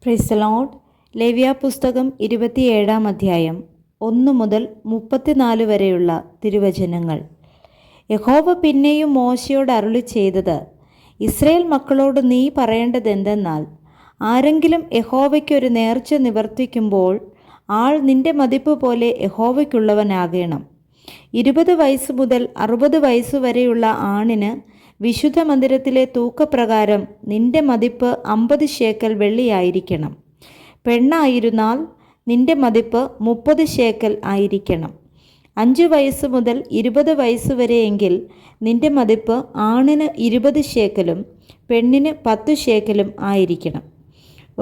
Praise the Lord. ലേവ്യാപുസ്തകം 27 അധ്യായം 1 മുതൽ 34 വരെയുള്ള തിരുവചനങ്ങൾ. യഹോവ പിന്നെയും മോശയോട് അരുളി ചെയ്തത്, ഇസ്രായേൽ മക്കളോട് നീ പറയേണ്ടതെന്തെന്നാൽ, ആരെങ്കിലും യഹോവയ്ക്കൊരു നേർച്ച നിവർത്തിക്കുമ്പോൾ ആൾ നിന്റെ മതിപ്പ് പോലെ യഹോവയ്ക്കുള്ളവനാകണം. 20 വയസ്സ് മുതൽ 60 വയസ്സ് വരെയുള്ള ആണിന് വിശുദ്ധ മന്ദിരത്തിലെ തൂക്കപ്രകാരം നിന്റെ മതിപ്പ് 50 ശേക്കൽ വെള്ളിയായിരിക്കണം. പെണ്ണായിരുന്നാൽ നിന്റെ മതിപ്പ് 30 ശേക്കൽ ആയിരിക്കണം. 5 വയസ്സ് മുതൽ 20 വയസ്സ് വരെയെങ്കിൽ നിന്റെ മതിപ്പ് ആണിന് 20 ശേക്കലും പെണ്ണിന് 10 ശേക്കലും ആയിരിക്കണം.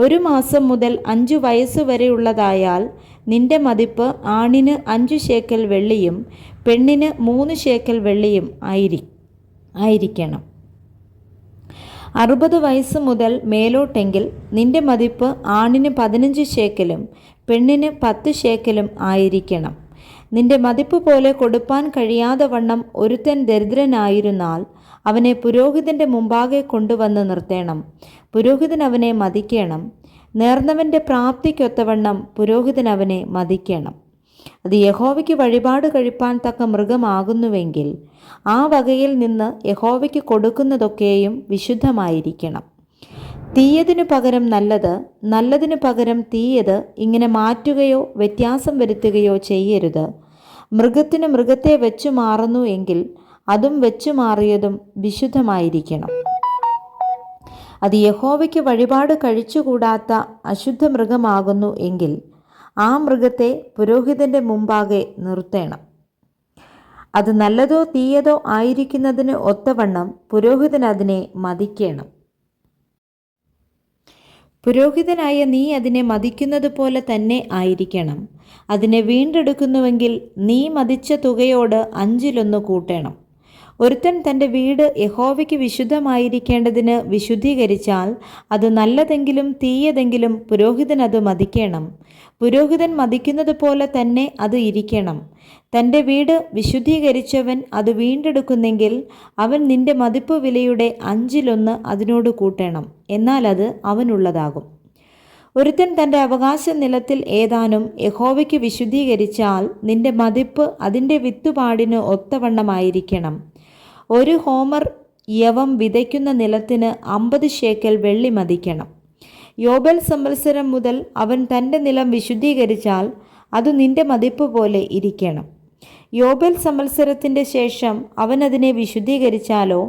1 മാസം മുതൽ 5 വയസ്സ് വരെയുള്ളതായാൽ നിന്റെ മതിപ്പ് ആണിന് 5 ശേക്കൽ വെള്ളിയും പെണ്ണിന് 3 ശേക്കൽ വെള്ളിയും ആയിരിക്കണം. 60 വയസ്സ് മുതൽ മേലോട്ടെങ്കിൽ നിന്റെ മതിപ്പ് ആണിന് 15 ശേക്കലും പെണ്ണിന് 10 ശേക്കലും ആയിരിക്കണം. നിന്റെ മതിപ്പ് പോലെ കൊടുപ്പാൻ കഴിയാതെ വണ്ണം ഒരുത്തൻ ദരിദ്രനായിരുന്നാൽ അവനെ പുരോഹിതൻ്റെ മുമ്പാകെ കൊണ്ടുവന്ന് നിർത്തേണം. പുരോഹിതൻ അവനെ മതിക്കണം. നേർന്നവൻ്റെ പ്രാപ്തിക്കൊത്തവണ്ണം പുരോഹിതൻ അവനെ മതിക്കണം. അത് യഹോവയ്ക്ക് വഴിപാട് കഴിപ്പാൻ തക്ക മൃഗമാകുന്നുവെങ്കിൽ ആ വകയിൽ നിന്ന് യഹോവയ്ക്ക് കൊടുക്കുന്നതൊക്കെയും വിശുദ്ധമായിരിക്കണം. തീയതിനു പകരം നല്ലത്, നല്ലതിനു പകരം തീയത് ഇങ്ങനെ മാറ്റുകയോ വ്യത്യാസം വരുത്തുകയോ ചെയ്യരുത്. മൃഗത്തിന് മൃഗത്തെ വെച്ചു മാറുന്നു എങ്കിൽ അതും വെച്ചു മാറിയതും വിശുദ്ധമായിരിക്കണം. അത് യഹോവയ്ക്ക് വഴിപാട് കഴിച്ചുകൂടാത്ത അശുദ്ധ മൃഗമാകുന്നു എങ്കിൽ ആ മൃഗത്തെ പുരോഹിതൻ്റെ മുമ്പാകെ നിർത്തേണം. അത് നല്ലതോ തീയതോ ആയിരിക്കുന്നതിന് ഒത്തവണ്ണം പുരോഹിതൻ അതിനെ മതിക്കണം. പുരോഹിതനായ നീ അതിനെ മതിക്കുന്നത് പോലെ തന്നെ ആയിരിക്കണം. അതിനെ വീണ്ടെടുക്കുന്നുവെങ്കിൽ നീ മതിച്ച തുകയോട് 5 കൂട്ടണം. ഒരുത്തൻ തൻ്റെ വീട് യഹോവയ്ക്ക് വിശുദ്ധമായിരിക്കേണ്ടതിന് വിശുദ്ധീകരിച്ചാൽ അത് നല്ലതെങ്കിലും തീയതെങ്കിലും പുരോഹിതൻ അത് മതിക്കണം. പുരോഹിതൻ മതിക്കുന്നത് പോലെ തന്നെ അത് ഇരിക്കണം. തൻ്റെ വീട് വിശുദ്ധീകരിച്ചവൻ അത് വീണ്ടെടുക്കുന്നെങ്കിൽ അവൻ നിന്റെ മതിപ്പ് വിലയുടെ 1 അതിനോട് കൂട്ടണം. എന്നാൽ അത് അവനുള്ളതാകും. ഒരുത്തൻ തൻ്റെ അവകാശ നിലത്തിൽ ഏതാനും യഹോവയ്ക്ക് വിശുദ്ധീകരിച്ചാൽ നിന്റെ മതിപ്പ് അതിൻ്റെ വിത്തുപാടിന് ഒത്തവണ്ണമായിരിക്കണം. 1 ഹോമർ യവം വിതയ്ക്കുന്ന നിലത്തിന് 50 ശേക്കൽ വെള്ളി മതിക്കണം. യോബേൽ സംവത്സരം മുതൽ അവൻ തൻ്റെ നിലം വിശുദ്ധീകരിച്ചാൽ അത് നിന്റെ മതിപ്പ് പോലെ ഇരിക്കണം. യോബേൽ സംവത്സരത്തിൻ്റെ ശേഷം അവൻ അതിനെ വിശുദ്ധീകരിച്ചാലോ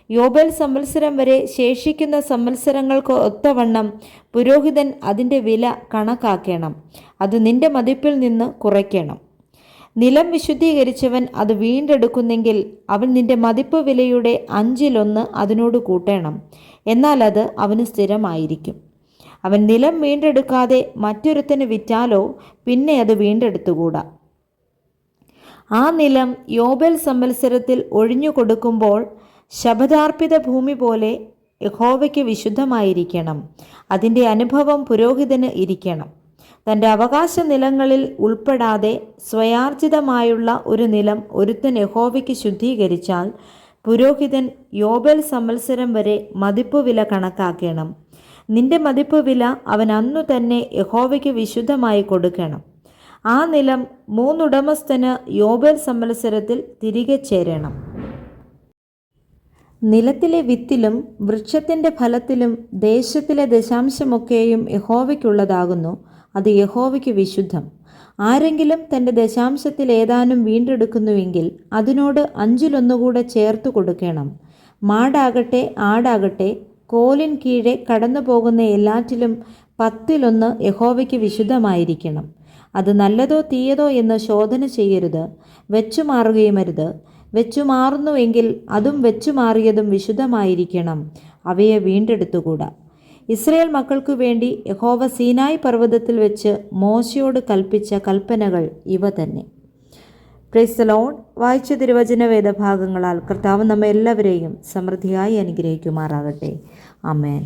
യോബേൽ സംവത്സരം വരെ ശേഷിക്കുന്ന സംവത്സരങ്ങൾക്ക് ഒത്തവണ്ണം പുരോഹിതൻ അതിൻ്റെ വില കണക്കാക്കണം. അത് നിന്റെ മതിപ്പിൽ നിന്ന് കുറയ്ക്കണം. നിലം വിശുദ്ധീകരിച്ചവൻ അത് വീണ്ടെടുക്കുന്നെങ്കിൽ അവൻ നിന്റെ മതിപ്പ് വിലയുടെ 1 അതിനോട് കൂട്ടണം. എന്നാൽ അത് അവന് സ്ഥിരമായിരിക്കും. അവൻ നിലം വീണ്ടെടുക്കാതെ മറ്റൊരുത്തന് വിറ്റാലോ പിന്നെ അത് വീണ്ടെടുത്തുകൂടാ. ആ നിലം യോബേൽ സംവത്സരത്തിൽ ഒഴിഞ്ഞു കൊടുക്കുമ്പോൾ ശപഥാർപ്പിത ഭൂമി പോലെ യഹോവയ്ക്ക് വിശുദ്ധമായിരിക്കണം. അതിൻ്റെ അനുഭവം പുരോഹിതന് ഇരിക്കണം. തൻ്റെ അവകാശ നിലങ്ങളിൽ ഉൾപ്പെടാതെ സ്വയാർജിതമായുള്ള ഒരു നിലം ഒരുത്തൻ യഹോവയ്ക്ക് ശുദ്ധീകരിച്ചാൽ പുരോഹിതൻ യോബേൽ സംവത്സരം വരെ മതിപ്പ് വില കണക്കാക്കണം. നിന്റെ മതിപ്പ് വില അവൻ അന്നു തന്നെ യഹോവയ്ക്ക് വിശുദ്ധമായി കൊടുക്കണം. ആ നിലം 3 ഉടമസ്ഥന് യോബേൽ സംവത്സരത്തിൽ തിരികെ ചേരണം. നിലത്തിലെ വിത്തിലും വൃക്ഷത്തിൻ്റെ ഫലത്തിലും ദേശത്തിലെ ദശാംശമൊക്കെയും യഹോവയ്ക്കുള്ളതാകുന്നു. അത് യഹോവയ്ക്ക് വിശുദ്ധം. ആരെങ്കിലും തൻ്റെ ദശാംശത്തിൽ ഏതാനും വീണ്ടെടുക്കുന്നുവെങ്കിൽ അതിനോട് 5 കൂടെ ചേർത്ത് കൊടുക്കണം. മാടാകട്ടെ ആടാകട്ടെ കോലിൻ കീഴെ കടന്നു പോകുന്ന എല്ലാറ്റിലും 10 യഹോവയ്ക്ക് വിശുദ്ധമായിരിക്കണം. അത് നല്ലതോ തീയതോ എന്ന് ശോധന ചെയ്യരുത്. വെച്ചു മാറുകയുമരുത്. വെച്ചു മാറുന്നുവെങ്കിൽ അതും വെച്ചു മാറിയതും വിശുദ്ധമായിരിക്കണം. അവയെ വീണ്ടെടുത്തുകൂടാ. ഇസ്രായേൽ മക്കൾക്കു വേണ്ടി യഹോവ സീനായി പർവ്വതത്തിൽ വെച്ച് മോശയോട് കൽപ്പിച്ച കൽപ്പനകൾ ഇവ തന്നെ. Praise the Lord. വായിച്ച തിരുവചന വേദഭാഗങ്ങളാൽ കർത്താവ് നമ്മെ എല്ലാവരെയും സമൃദ്ധിയായി അനുഗ്രഹിക്കുമാറാകട്ടെ. ആമേൻ.